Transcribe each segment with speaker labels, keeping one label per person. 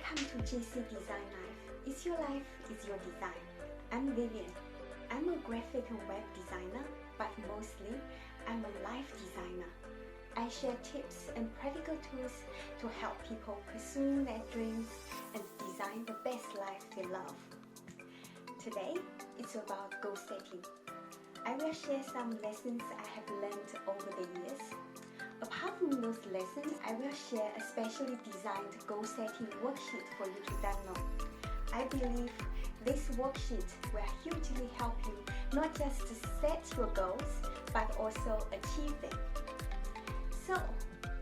Speaker 1: Welcome to GC Design Life. It's your life, it's your design. I'm Vivian. I'm a graphic and web designer, but mostly I'm a life designer. I share tips and practical tools to help people pursue their dreams and design the best life they love. Today, it's about goal setting. I will share some lessons I have learned over the years. Apart from those lessons, I will share a specially designed goal setting worksheet for you to download. I believe this worksheet will hugely help you not just to set your goals, but also achieve them. So,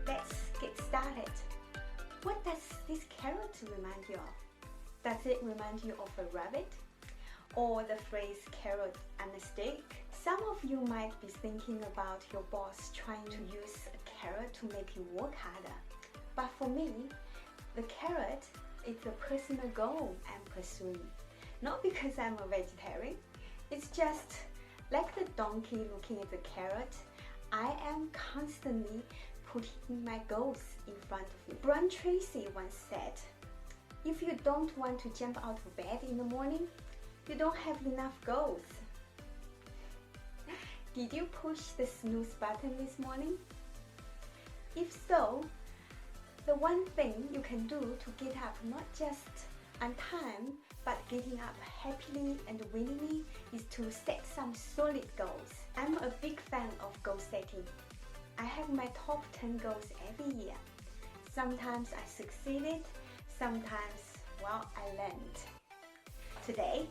Speaker 1: let's get started. What does this carrot remind you of? Does it remind you of a rabbit? Or the phrase carrot and a stick? Some of you might be thinking about your boss trying to use a carrot to make you work harder. But for me, the carrot is a personal goal I'm pursuing. Not because I'm a vegetarian, it's just like the donkey looking at the carrot, I am constantly putting my goals in front of me. Brian Tracy once said, if you don't want to jump out of bed in the morning, you don't have enough goals. Did you push the snooze button this morning? If so, the one thing you can do to get up not just on time, but getting up happily and willingly is to set some solid goals. I'm a big fan of goal setting. I have my top 10 goals every year. Sometimes I succeeded, sometimes, I learned. Today,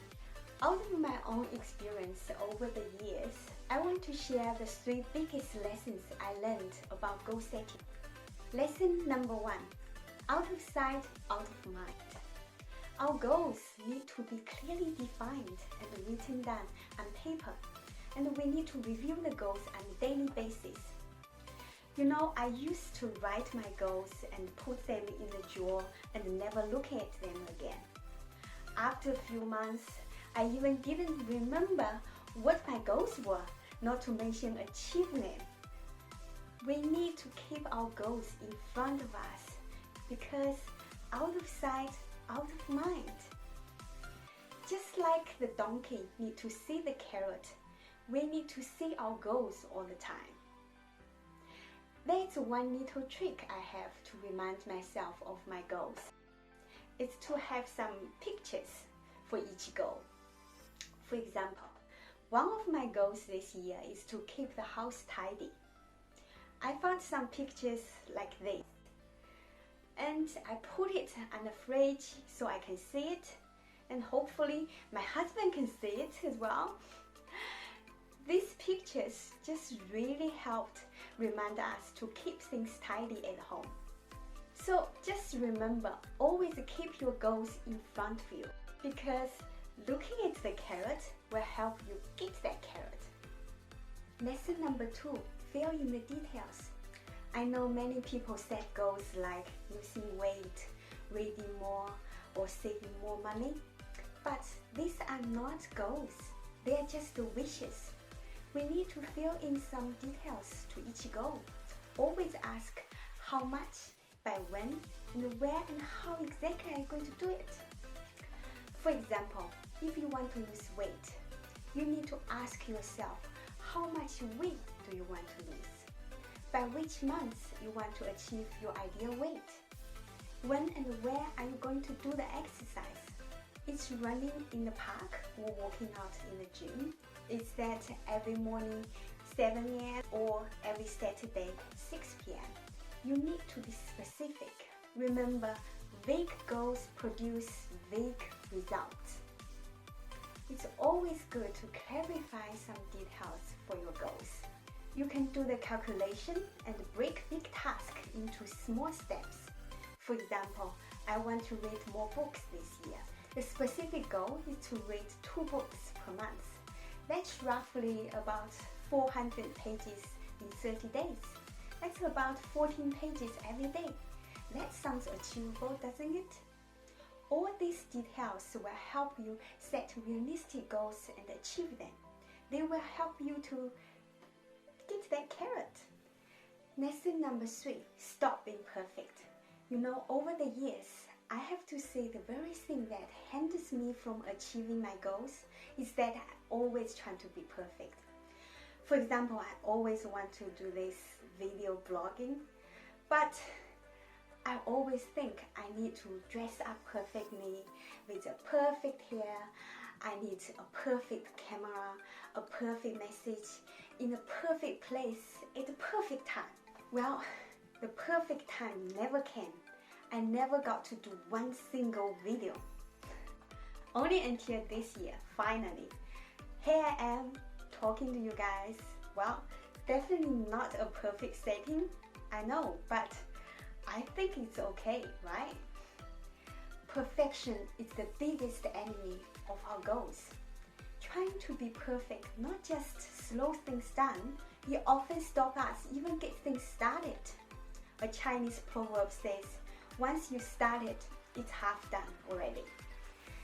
Speaker 1: out of my own experience over the years, I want to share the 3 biggest lessons I learned about goal setting. Lesson number 1, out of sight, out of mind. Our goals need to be clearly defined and written down on paper, and we need to review the goals on a daily basis. You know, I used to write my goals and put them in a drawer and never look at them again. After a few months, I even didn't remember what my goals were, not to mention achieve them. We need to keep our goals in front of us because out of sight, out of mind. Just like the donkey need to see the carrot, we need to see our goals all the time. That's one little trick I have to remind myself of my goals. It's to have some pictures for each goal. For example, one of my goals this year is to keep the house tidy. I found some pictures like this, and I put it on the fridge so I can see it, and hopefully my husband can see it as well. These pictures just really helped remind us to keep things tidy at home. So just remember, always keep your goals in front of you, because looking at the carrot will help you get that carrot. Lesson number 2, fill in the details. I know many people set goals like losing weight, reading more, or saving more money, but these are not goals. They are just wishes. We need to fill in some details to each goal. Always ask how much, by when, and where and how exactly are you going to do it. For example, if you want to lose weight, you need to ask yourself how much weight do you want to lose? By which month you want to achieve your ideal weight? When and where are you going to do the exercise? Is running in the park or walking out in the gym? Is that every morning 7 a.m. or every Saturday 6 p.m.? You need to be specific. Remember, vague goals produce vague results. It's always good to clarify some details for your goals. You can do the calculation and break big tasks into small steps. For example, I want to read more books this year. The specific goal is to read 2 books per month. That's roughly about 400 pages in 30 days. That's about 14 pages every day. That sounds achievable, doesn't it? All these details will help you set realistic goals and achieve them. They will help you to get that carrot. Lesson number 3, stop being perfect. You know, over the years, I have to say that hinders me from achieving my goals is that I always try to be perfect. For example, I always want to do this video blogging, but I always think I need to dress up perfectly with a perfect hair. I need a perfect camera, a perfect message, in a perfect place, at the perfect time. Well, the perfect time never came. I never got to do one single video. Only until this year, finally. Here I am, talking to you guys. Well, definitely not a perfect setting, I know, but I think it's okay, right? Perfection is the biggest enemy of our goals. Trying to be perfect not just slows things down, it often stops us even get things started. A Chinese proverb says, once you started, it's half done already.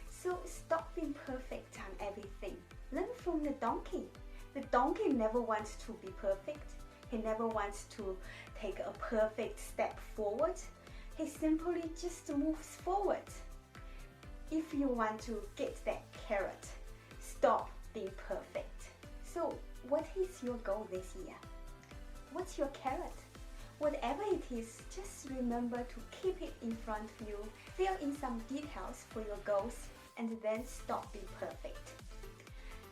Speaker 1: So stop being perfect on everything. Learn from the donkey. The donkey never wants to be perfect. He never wants to take a perfect step forward. He simply just moves forward. If you want to get that carrot, stop being perfect. So what is your goal this year? What's your carrot? Whatever it is, just remember to keep it in front of you, fill in some details for your goals, and then stop being perfect.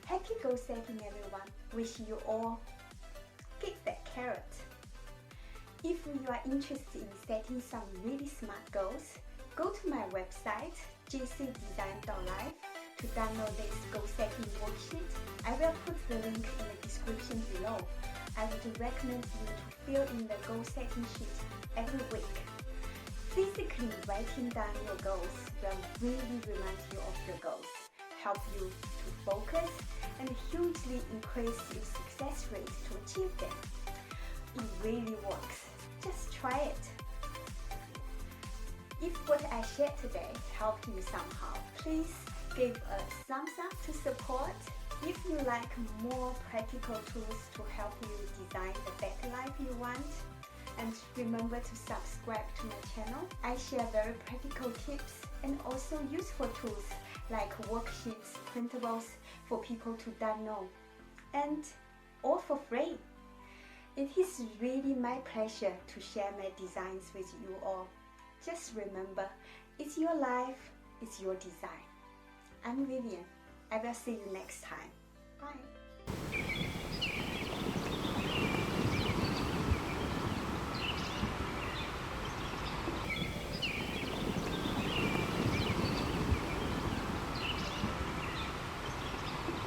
Speaker 1: Happy goal setting, everyone. Wish you all get that carrot. If you are interested in setting some really smart goals, go to my website, jcdesign.life, to download this goal setting worksheet. I will put the link in the description below. I would recommend you to fill in the goal setting sheet every week. Physically writing down your goals will really remind you of your goals, help you to focus, and hugely increase your success rate to achieve them. It really works. Just try it. If what I shared today helped you somehow, please give a thumbs up to support. If you like more practical tools to help you design the better life you want, and remember to subscribe to my channel. I share very practical tips and also useful tools like worksheets, printables for people to download, and all for free. It is really my pleasure to share my designs with you all. Just remember, it's your life, it's your design. I'm Vivian. I will see you next time. Bye.